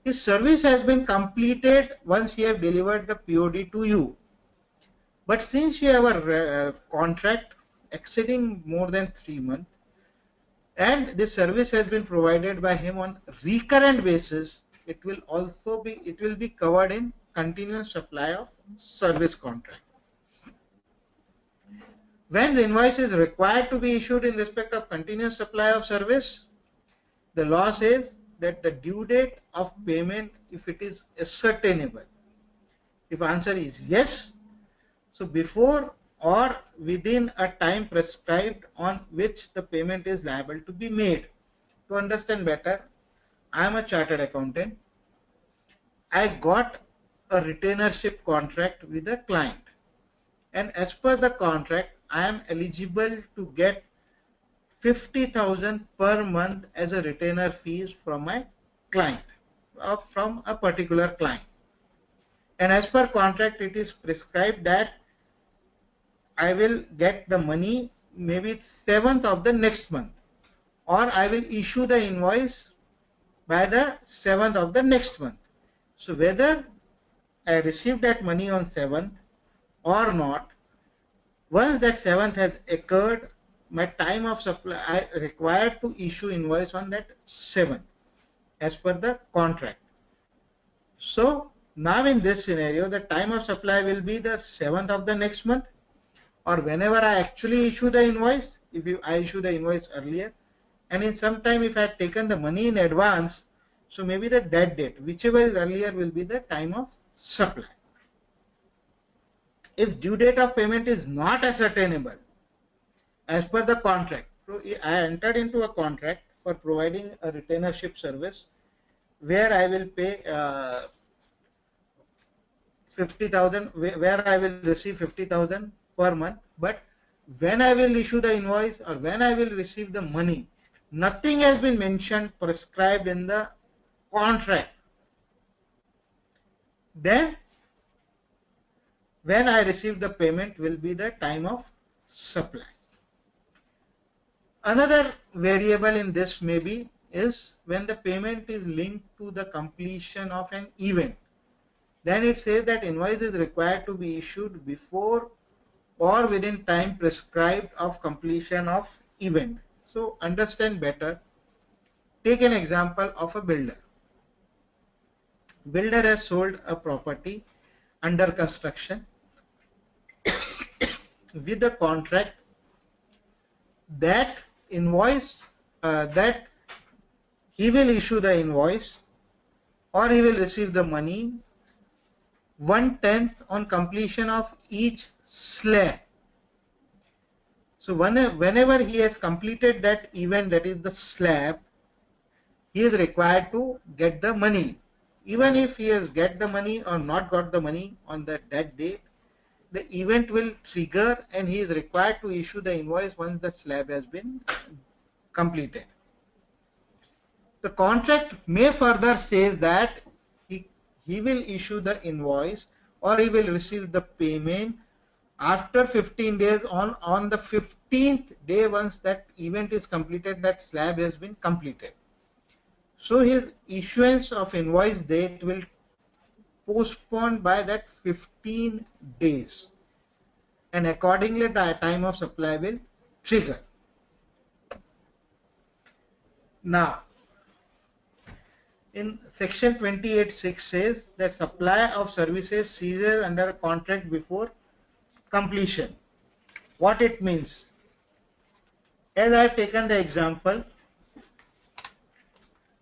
His service has been completed once he have delivered the POD to you. But since you have a contract exceeding more than 3 months and this service has been provided by him on recurrent basis, it will be covered in continuous supply of service contract. When the invoice is required to be issued in respect of continuous supply of service, the law says that the due date of payment, if it is ascertainable, if answer is yes, so before or within a time prescribed on which the payment is liable to be made. To understand better, I am a chartered accountant. I got a retainership contract with a client, and as per the contract, I am eligible to get 50,000 per month as a retainer fees from my client, from a particular client. And as per contract, it is prescribed that I will get the money maybe 7th of the next month, or I will issue the invoice by the 7th of the next month. So whether I receive that money on 7th or not, once that 7th has occurred, my time of supply, I required to issue invoice on that 7th as per the contract. So now in this scenario, the time of supply will be the 7th of the next month, or whenever I actually issue the invoice. If I issue the invoice earlier, and in some time if I had taken the money in advance, so maybe that date, whichever is earlier, will be the time of supply. if due date of payment is not ascertainable as per the contract. So I entered into a contract for providing a retainership service where I will pay 50,000, where I will receive 50,000 per month. But when I will issue the invoice or when I will receive the money, nothing has been mentioned, prescribed in the contract. Then when I receive the payment will be the time of supply. Another variable in this maybe is when the payment is linked to the completion of an event. Then it says that invoice is required to be issued before or within time prescribed of completion of event. So understand better. Take an example of a builder. Builder has sold a property under construction with a contract that invoice that he will issue the invoice or he will receive the money 1/10 on completion of each slab. So whenever he has completed that event, that is the slab, he is required to get the money. Even if he has get the money or not got the money on that date, the event will trigger and he is required to issue the invoice once the slab has been completed. The contract may further says that he will issue the invoice or he will receive the payment after 15 days on the 15th day once that event is completed, that slab has been completed. So his issuance of invoice date will postpone by that 15 days and accordingly the time of supply will trigger. Now in section 28(6) says that supply of services ceases under a contract before completion. What it means? As I have taken the example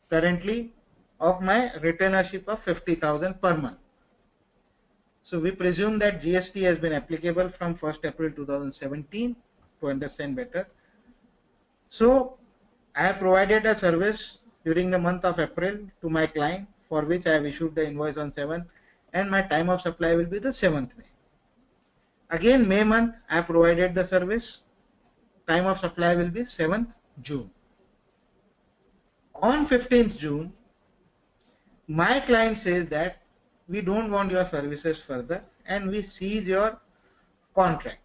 currently of my retainership of 50,000 per month. So we presume that GST has been applicable from 1st April 2017 to understand better. So I have provided a service during the month of April to my client for which I have issued the invoice on 7th and my time of supply will be the 7th May. Again May month I have provided the service, time of supply will be 7th June. On 15th June, my client says that we don't want your services further and we seize your contract.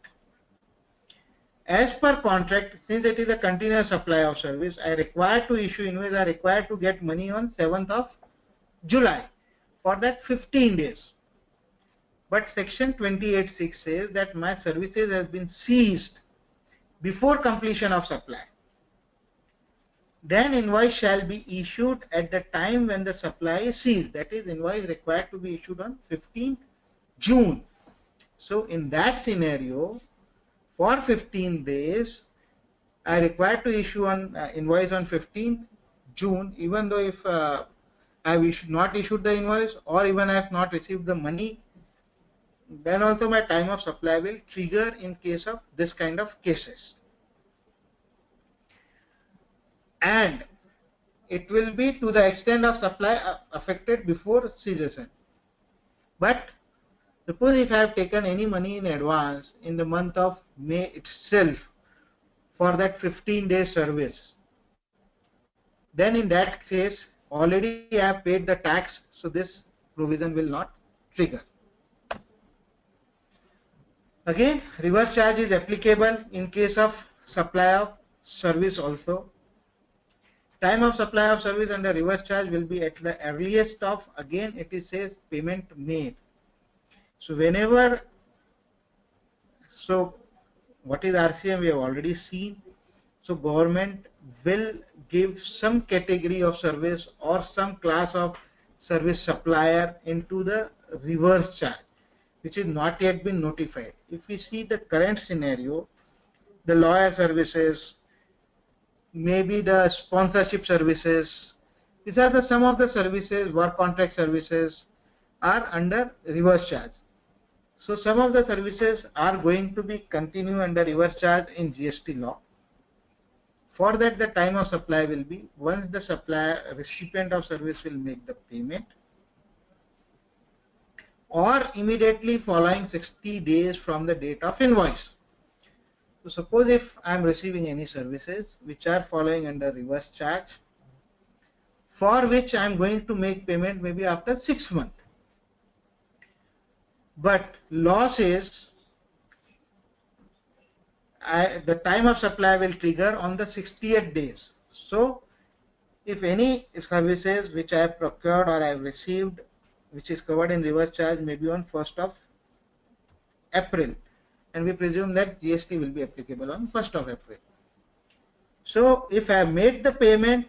As per contract, since it is a continuous supply of service, I require to issue invoice, I require to get money on 7th of July for that 15 days. But section 28(6) says that my services has been seized before completion of supply. Then invoice shall be issued at the time when the supply is seized. That is, invoice required to be issued on 15th June. So in that scenario, for 15 days, I require to issue an invoice on 15th June, even though if I have not issued the invoice or even I have not received the money, then also my time of supply will trigger in case of this kind of cases. And it will be to the extent of supply affected before cessation. But suppose if I have taken any money in advance in the month of May itself for that 15 day service, then in that case already I have paid the tax, so this provision will not trigger. Again, reverse charge is applicable in case of supply of service also. Time of supply of service under reverse charge will be at the earliest of, again it is says payment made. So whenever, so what is RCM we have already seen. So government will give some category of service or some class of service supplier into the reverse charge, which is not yet been notified. If we see the current scenario, the lawyer services, maybe the sponsorship services, these are the some of the services, work contract services are under reverse charge. So some of the services are going to be continue under reverse charge in GST law. For that, the time of supply will be once the supplier recipient of service will make the payment, or immediately following 60 days from the date of invoice. So suppose if I am receiving any services which are following under reverse charge, for which I am going to make payment maybe after 6 months. But law says the time of supply will trigger on the 60th days. So if any services which I have procured or I have received which is covered in reverse charge maybe on 1st of April, and we presume that GST will be applicable on 1st of April. So if I have made the payment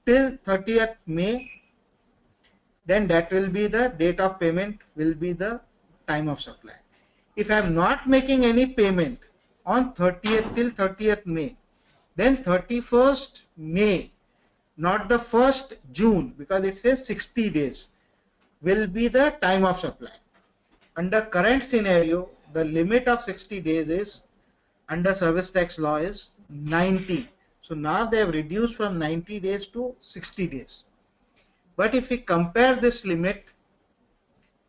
till 30th May, then that will be the date of payment, will be the time of supply. If I am not making any payment on 30th till 30th May, then 31st May, not the 1st June, because it says 60 days, will be the time of supply. Under current scenario, the limit of 60 days is, under service tax law, is 90. So now they have reduced from 90 days to 60 days. But if we compare this limit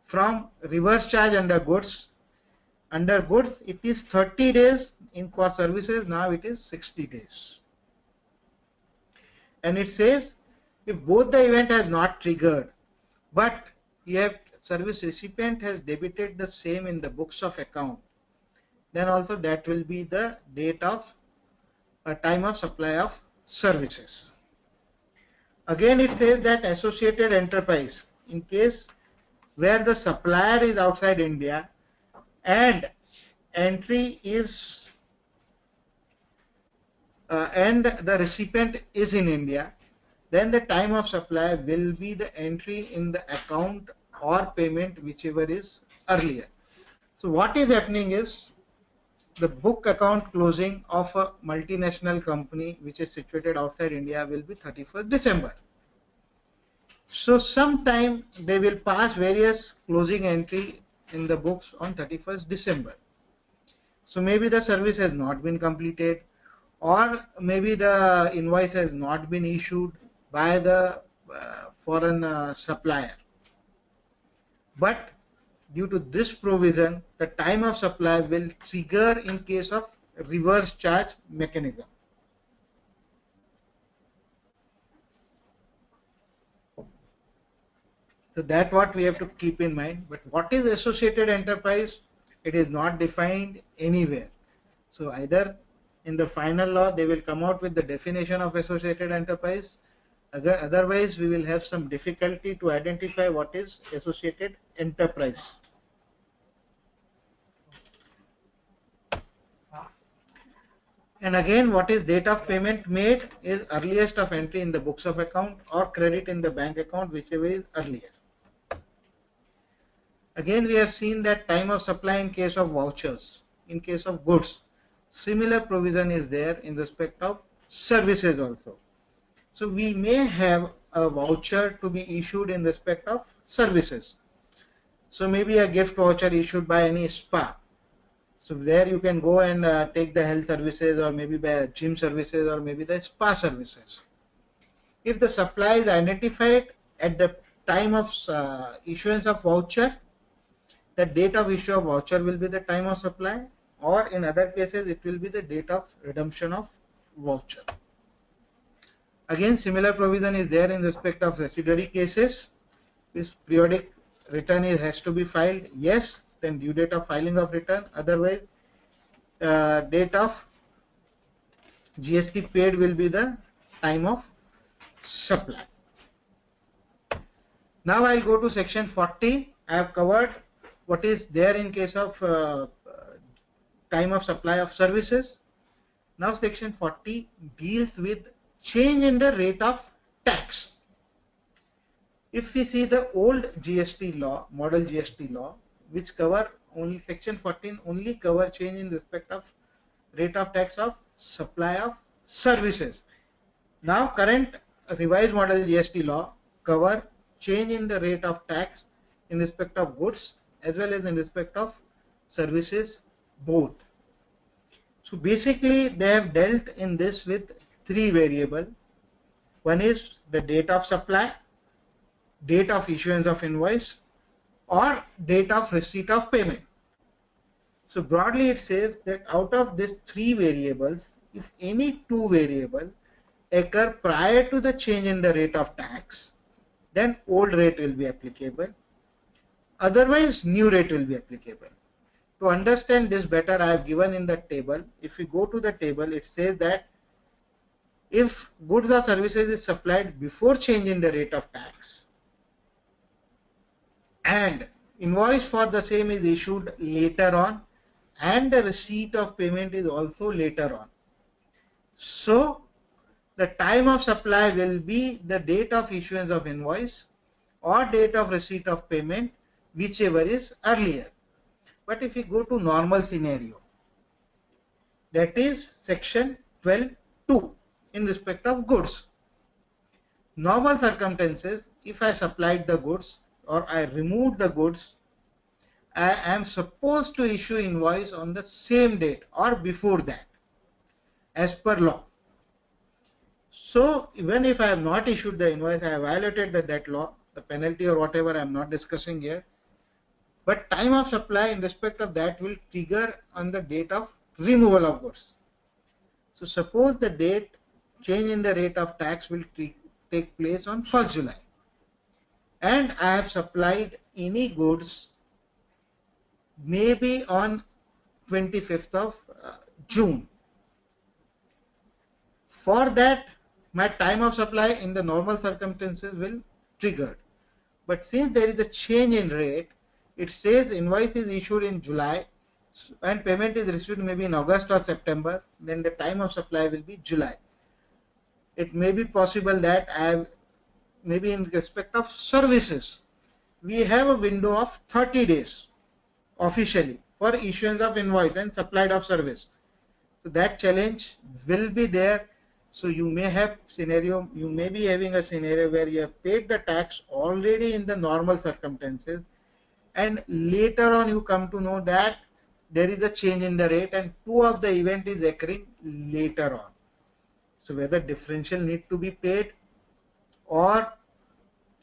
from reverse charge under goods it is 30 days, in for services now it is 60 days. And it says if both the event has not triggered, but you have service recipient has debited the same in the books of account, then also that will be the date of time of supply of services. Again it says that associated enterprise, in case where the supplier is outside India and entry is and the recipient is in India, then the time of supply will be the entry in the account or payment whichever is earlier. So what is happening is the book account closing of a multinational company which is situated outside India will be 31st December. So sometime they will pass various closing entry in the books on 31st December. So maybe the service has not been completed, or maybe the invoice has not been issued by the foreign supplier. But due to this provision, the time of supply will trigger in case of reverse charge mechanism. So that's what we have to keep in mind. But what is associated enterprise? It is not defined anywhere. So either in the final law they will come out with the definition of associated enterprise. Otherwise we will have some difficulty to identify what is associated enterprise. And again, what is date of payment made is earliest of entry in the books of account or credit in the bank account, whichever is earlier. Again, we have seen that time of supply in case of vouchers, in case of goods. Similar provision is there in respect of services also. So we may have a voucher to be issued in respect of services. So maybe a gift voucher issued by any spa. So there you can go and take the health services, or maybe by gym services, or maybe the spa services. If the supply is identified at the time of issuance of voucher, the date of issue of voucher will be the time of supply, or in other cases it will be the date of redemption of voucher. Again, similar provision is there in respect of residuary cases. If periodic return has to be filed, yes, then due date of filing of return, otherwise date of GST paid will be the time of supply. Now I'll go to section 40. I have covered what is there in case of time of supply of services. Now section 40 deals with change in the rate of tax. If we see the old GST law, model GST law, which cover only section 14 only cover change in respect of rate of tax of supply of services. Now current revised model GST law cover change in the rate of tax in respect of goods as well as in respect of services, both. So basically they have dealt in this with three variables. One is the date of supply, date of issuance of invoice, or date of receipt of payment. So broadly it says that out of these three variables, if any two variables occur prior to the change in the rate of tax, then old rate will be applicable. Otherwise, new rate will be applicable. To understand this better, I have given in the table. If you go to the table, it says that if goods or services is supplied before change in the rate of tax and invoice for the same is issued later on and the receipt of payment is also later on. So the time of supply will be the date of issuance of invoice or date of receipt of payment, whichever is earlier. But if we go to normal scenario, that is section 12(2) in respect of goods. Normal circumstances, if I supplied the goods or I removed the goods, I am supposed to issue invoice on the same date or before that as per law. So even if I have not issued the invoice, I have violated that law, the penalty or whatever I am not discussing here. But time of supply in respect of that will trigger on the date of removal of goods. So suppose the date change in the rate of tax will take place on 1st July and I have supplied any goods maybe on 25th of June. For that, my time of supply in the normal circumstances will trigger. But since there is a change in rate, it says invoice is issued in July and payment is received maybe in August or September, then the time of supply will be July. It may be possible that I have, maybe in respect of services, we have a window of 30 days officially for issuance of invoice and supplied of service. So that challenge will be there. So you may have scenario, you may be having a scenario where you have paid the tax already in the normal circumstances and later on you come to know that there is a change in the rate and two of the event is occurring later on. So whether differential need to be paid or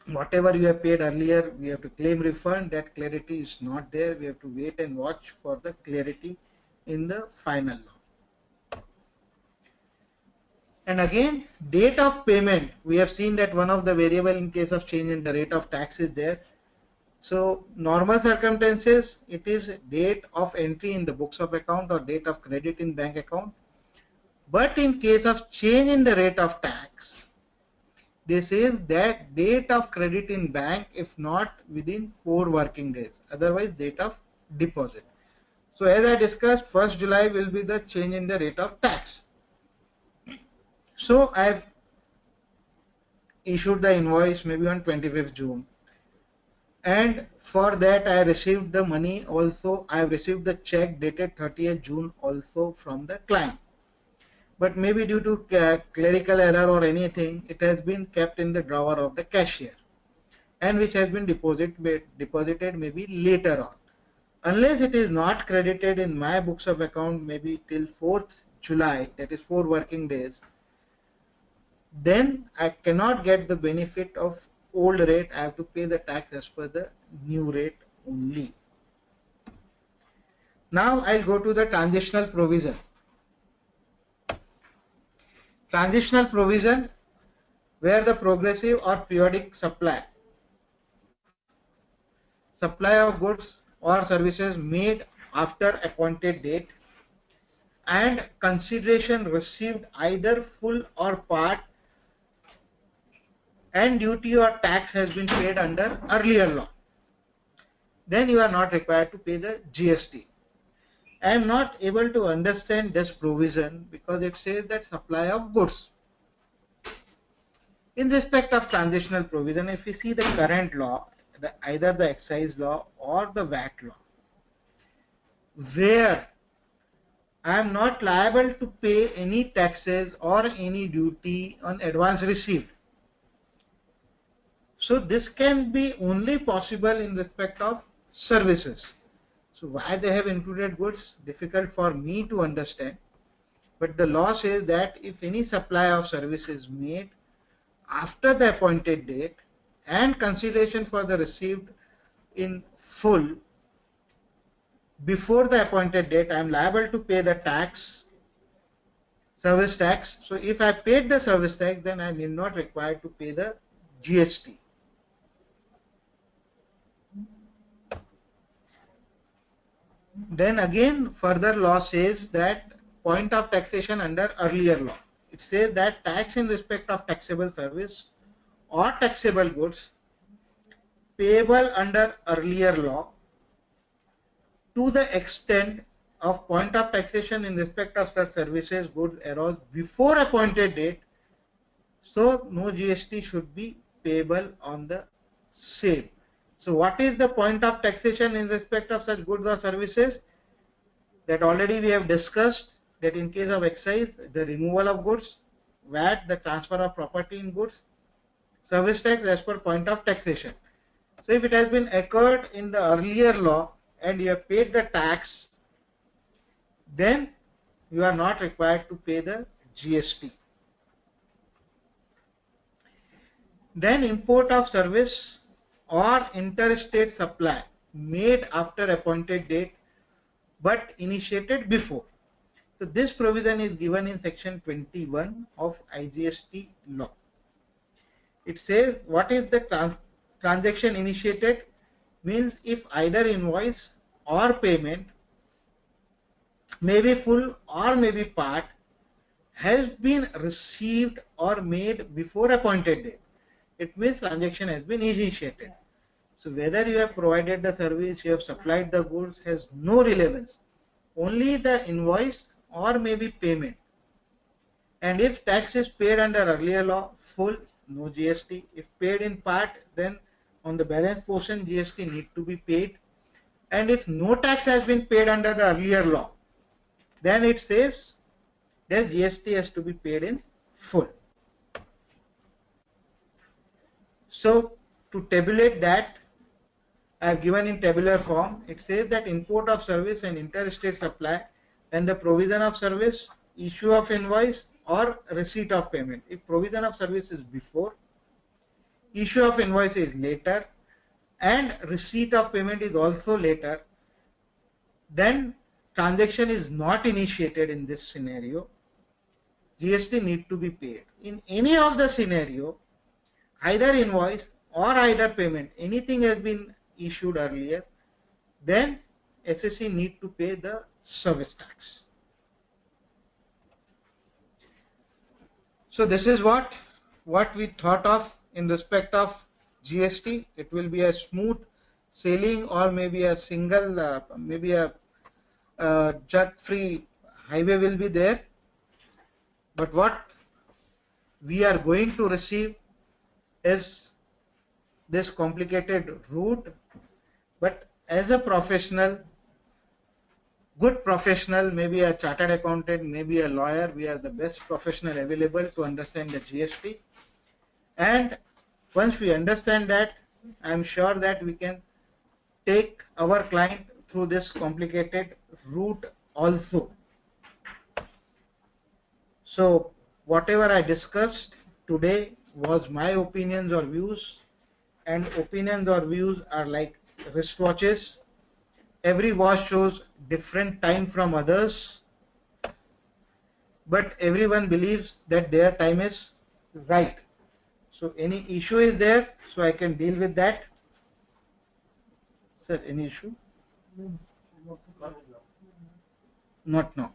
whatever you have paid earlier, we have to claim refund, that clarity is not there. We have to wait and watch for the clarity in the final law. And again, date of payment, we have seen that one of the variable in case of change in the rate of tax is there. So normal circumstances, it is date of entry in the books of account or date of credit in bank account. But in case of change in the rate of tax, this is that date of credit in bank if not within 4 working days, otherwise date of deposit. So as I discussed, 1st July will be the change in the rate of tax. So I have issued the invoice maybe on 25th June. And for that I received the money also. I have received the check dated 30th June also from the client. But maybe due to clerical error or anything, it has been kept in the drawer of the cashier and which has been deposited maybe later on. Unless it is not credited in my books of account maybe till 4th July, that is 4 working days, then I cannot get the benefit of old rate. I have to pay the tax as per the new rate only. Now I'll go to the transitional provision. Transitional provision where the progressive or periodic supply of goods or services made after appointed date and consideration received either full or part and duty or tax has been paid under earlier law, then you are not required to pay the GST. I am not able to understand this provision because it says that supply of goods. In respect of transitional provision, if we see the current law, either the excise law or the VAT law, where I am not liable to pay any taxes or any duty on advance received. So this can be only possible in respect of services. So why they have included goods, difficult for me to understand. But the law says that if any supply of service is made after the appointed date and consideration for the received in full before the appointed date, I am liable to pay the tax, service tax. So if I paid the service tax, then I need not require to pay the GST. Then again, further law says that point of taxation under earlier law. It says that tax in respect of taxable service or taxable goods payable under earlier law to the extent of point of taxation in respect of such services goods arose before appointed date, so no GST should be payable on the same. So what is the point of taxation in respect of such goods or services? That already we have discussed, that in case of excise, the removal of goods, VAT, the transfer of property in goods, service tax as per point of taxation. So if it has been occurred in the earlier law and you have paid the tax, then you are not required to pay the GST. Then import of service or interstate supply made after appointed date but initiated before. So this provision is given in section 21 of IGST law. It says what is the transaction initiated, means if either invoice or payment, maybe full or maybe part, has been received or made before appointed date. It means transaction has been initiated. So whether you have provided the service, you have supplied the goods, has no relevance. Only the invoice or maybe payment. And if tax is paid under earlier law, full, no GST. If paid in part, then on the balance portion GST need to be paid. And if no tax has been paid under the earlier law, then it says that GST has to be paid in full. So to tabulate that, I have given in tabular form. It says that import of service and interstate supply when the provision of service, issue of invoice or receipt of payment. If provision of service is before, issue of invoice is later, and receipt of payment is also later, then transaction is not initiated in this scenario. GST need to be paid. In any of the scenario, either invoice or either payment, anything has been issued earlier, then SSC need to pay the service tax. So this is what we thought of in respect of GST. It will be a smooth sailing, or maybe a single, maybe a jug-free highway will be there. But what we are going to receive is this complicated route. But as a professional, good professional, maybe a chartered accountant, maybe a lawyer, we are the best professional available to understand the GST. And once we understand that, I am sure that we can take our client through this complicated route also. So whatever I discussed today was my opinions or views, and opinions or views are like wristwatches. Every watch shows different time from others, but everyone believes that their time is right. So any issue is there, so I can deal with that. Sir, any issue? Not now.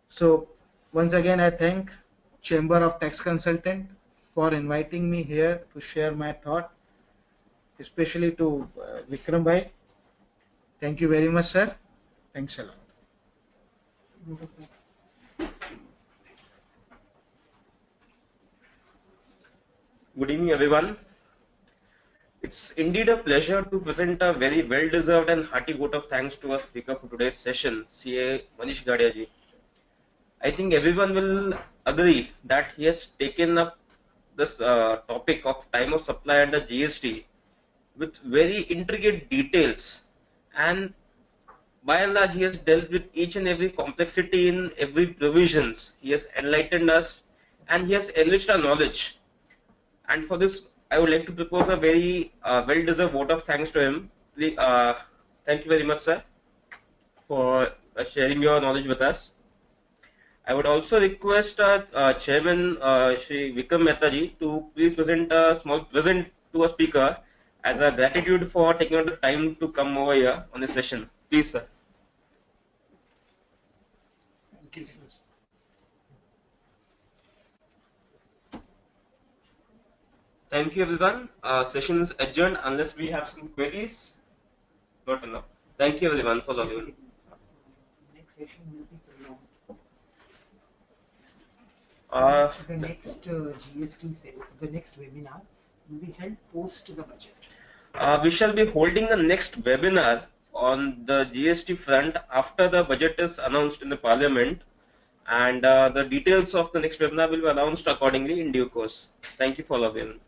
So once again, I thank Chamber of Tax Consultant for inviting me here to share my thought, especially to Vikram Bhai. Thank you very much, sir. Thanks a lot. Good evening, everyone. It's indeed a pleasure to present a very well-deserved and hearty vote of thanks to our speaker for today's session, CA Manish Gadia ji. I think everyone will agree that he has taken up this topic of time of supply under GST with very intricate details, and by and large he has dealt with each and every complexity in every provisions. He has enlightened us and he has enriched our knowledge. And for this, I would like to propose a very well-deserved vote of thanks to him. Thank you very much, sir, for sharing your knowledge with us. I would also request Chairman Shri Vikram Mehta to please present a small present to a speaker as a gratitude for taking out the time to come over here on this session. Please, sir. Thank you, sir. Thank you, everyone. Session is adjourned unless we have some queries. Not enough. Thank you, everyone, for logging in. Next session will be prolonged. The next GST, the next webinar will be held post the budget. We shall be holding the next webinar on the GST front after the budget is announced in the Parliament, and the details of the next webinar will be announced accordingly in due course. Thank you for logging in.